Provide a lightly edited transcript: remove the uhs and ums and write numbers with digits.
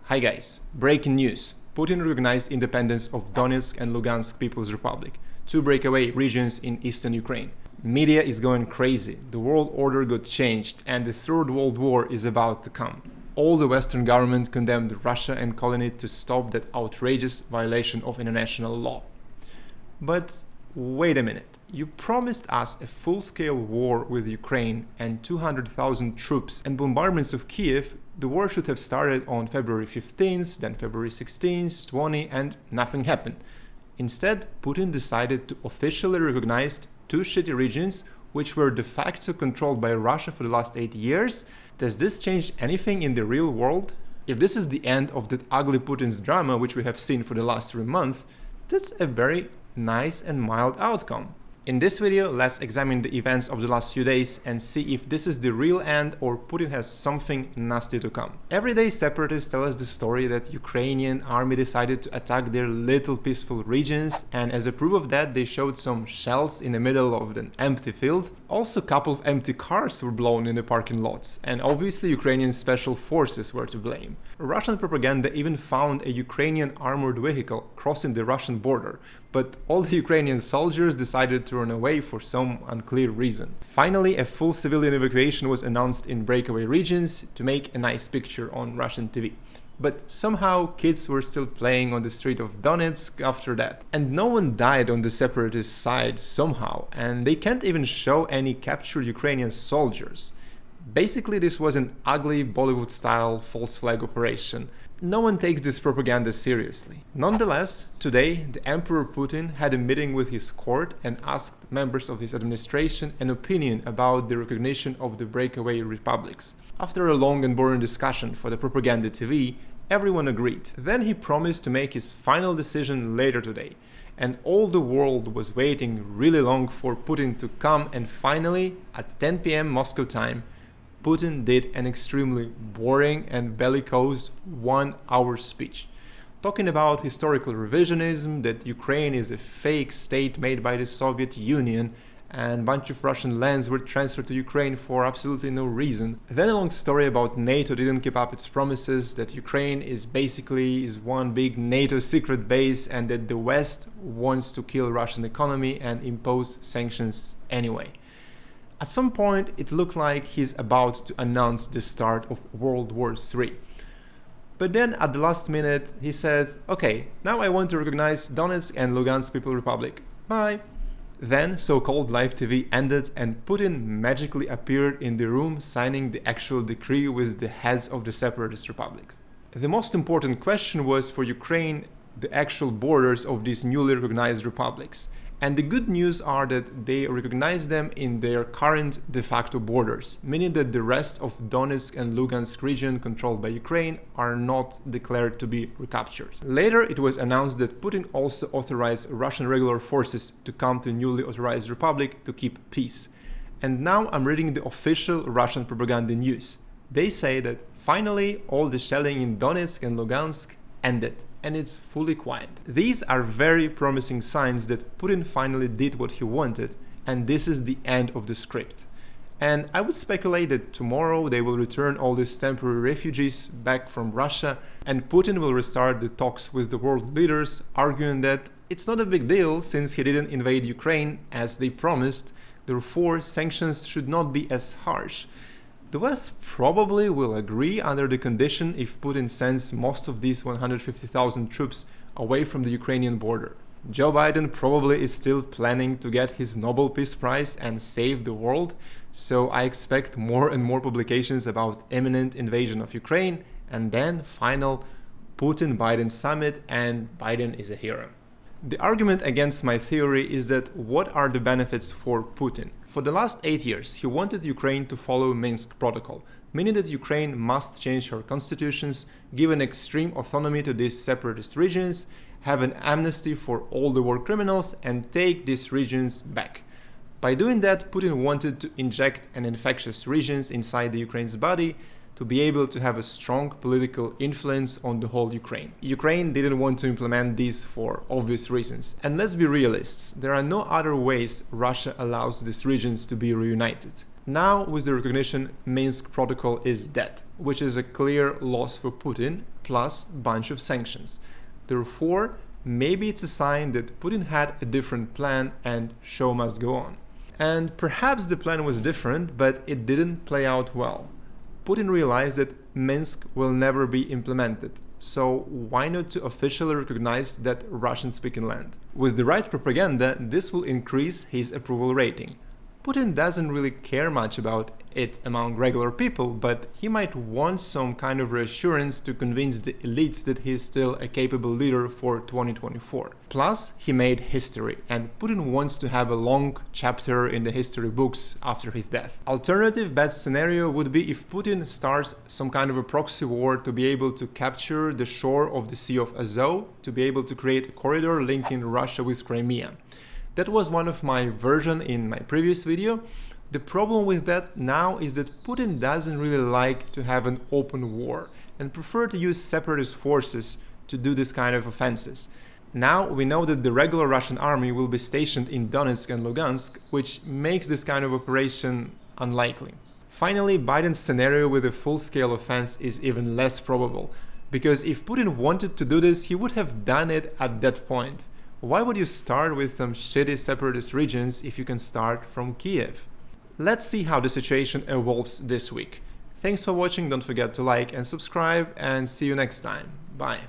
Hi guys, breaking news. Putin recognized independence of Donetsk and Lugansk People's Republic, two breakaway regions in eastern Ukraine. Media is going crazy, the world order got changed and the Third World War is about to come. All the Western government condemned Russia and calling it to stop that outrageous violation of international law. But wait a minute, you promised us a full-scale war with Ukraine and 200,000 troops and bombardments of Kiev. The war should have started on February 15th, then February 16th, 20th, and nothing happened. Instead, Putin decided to officially recognize two shitty regions which were de facto controlled by Russia for the last 8 years. Does this change anything in the real world? If this is the end of that ugly Putin's drama which we have seen for the last 3 months, that's a very nice and mild outcome. In this video, let's examine the events of the last few days and see if this is the real end or Putin has something nasty to come. Every day separatists tell us the story that Ukrainian army decided to attack their little peaceful regions, and as a proof of that they showed some shells in the middle of an empty field. Also a couple of empty cars were blown in the parking lots, and obviously Ukrainian special forces were to blame. Russian propaganda even found a Ukrainian armored vehicle crossing the Russian border, but all the Ukrainian soldiers decided to run away for some unclear reason. Finally, a full civilian evacuation was announced in breakaway regions to make a nice picture on Russian TV. But somehow kids were still playing on the street of Donetsk after that. And no one died on the separatist side somehow, and they can't even show any captured Ukrainian soldiers. Basically, this was an ugly Bollywood-style false flag operation. No one takes this propaganda seriously. Nonetheless, today, the Emperor Putin had a meeting with his court and asked members of his administration an opinion about the recognition of the breakaway republics. After a long and boring discussion for the propaganda TV, everyone agreed. Then he promised to make his final decision later today. And all the world was waiting really long for Putin to come, and finally, at 10 p.m. Moscow time, Putin did an extremely boring and bellicose 1-hour speech, talking about historical revisionism, that Ukraine is a fake state made by the Soviet Union, and a bunch of Russian lands were transferred to Ukraine for absolutely no reason. Then a long story about NATO didn't keep up its promises, that Ukraine is basically one big NATO secret base, and that the West wants to kill Russian economy and impose sanctions anyway. At some point, it looked like he's about to announce the start of World War III. But then at the last minute, he said, okay, now I want to recognize Donetsk and Lugansk People's Republic. Bye. Then so-called live TV ended and Putin magically appeared in the room signing the actual decree with the heads of the separatist republics. The most important question was for Ukraine the actual borders of these newly recognized republics. And the good news are that they recognize them in their current de facto borders, meaning that the rest of Donetsk and Lugansk region controlled by Ukraine are not declared to be recaptured. Later, it was announced that Putin also authorized Russian regular forces to come to newly authorized republic to keep peace. And now I'm reading the official Russian propaganda news. They say that finally all the shelling in Donetsk and Lugansk ended, and it's fully quiet. These are very promising signs that Putin finally did what he wanted, and this is the end of the script. And I would speculate that tomorrow they will return all these temporary refugees back from Russia, and Putin will restart the talks with the world leaders, arguing that it's not a big deal since he didn't invade Ukraine as they promised, therefore sanctions should not be as harsh. The West probably will agree under the condition if Putin sends most of these 150,000 troops away from the Ukrainian border. Joe Biden probably is still planning to get his Nobel Peace Prize and save the world, so I expect more and more publications about imminent invasion of Ukraine, and then final Putin-Biden summit, and Biden is a hero. The argument against my theory is that what are the benefits for Putin? For the last 8 years, he wanted Ukraine to follow Minsk Protocol, meaning that Ukraine must change her constitutions, give an extreme autonomy to these separatist regions, have an amnesty for all the war criminals, and take these regions back. By doing that, Putin wanted to inject an infectious regions inside the Ukraine's body to be able to have a strong political influence on the whole Ukraine. Ukraine didn't want to implement these for obvious reasons. And let's be realists, there are no other ways Russia allows these regions to be reunited. Now, with the recognition, Minsk Protocol is dead, which is a clear loss for Putin, plus bunch of sanctions. Therefore, maybe it's a sign that Putin had a different plan and show must go on. And perhaps the plan was different, but it didn't play out well. Putin realized that Minsk will never be implemented, so why not to officially recognize that Russian-speaking land? With the right propaganda, this will increase his approval rating. Putin doesn't really care much about it among regular people, but he might want some kind of reassurance to convince the elites that he is still a capable leader for 2024. Plus, he made history, and Putin wants to have a long chapter in the history books after his death. Alternative bad scenario would be if Putin starts some kind of a proxy war to be able to capture the shore of the Sea of Azov, to be able to create a corridor linking Russia with Crimea. That was one of my versions in my previous video. The problem with that now is that Putin doesn't really like to have an open war and prefer to use separatist forces to do this kind of offenses. Now we know that the regular Russian army will be stationed in Donetsk and Lugansk, which makes this kind of operation unlikely. Finally, Biden's scenario with a full-scale offense is even less probable, because if Putin wanted to do this, he would have done it at that point. Why would you start with some shitty separatist regions if you can start from Kiev? Let's see how the situation evolves this week. Thanks for watching, don't forget to like and subscribe, and see you next time. Bye.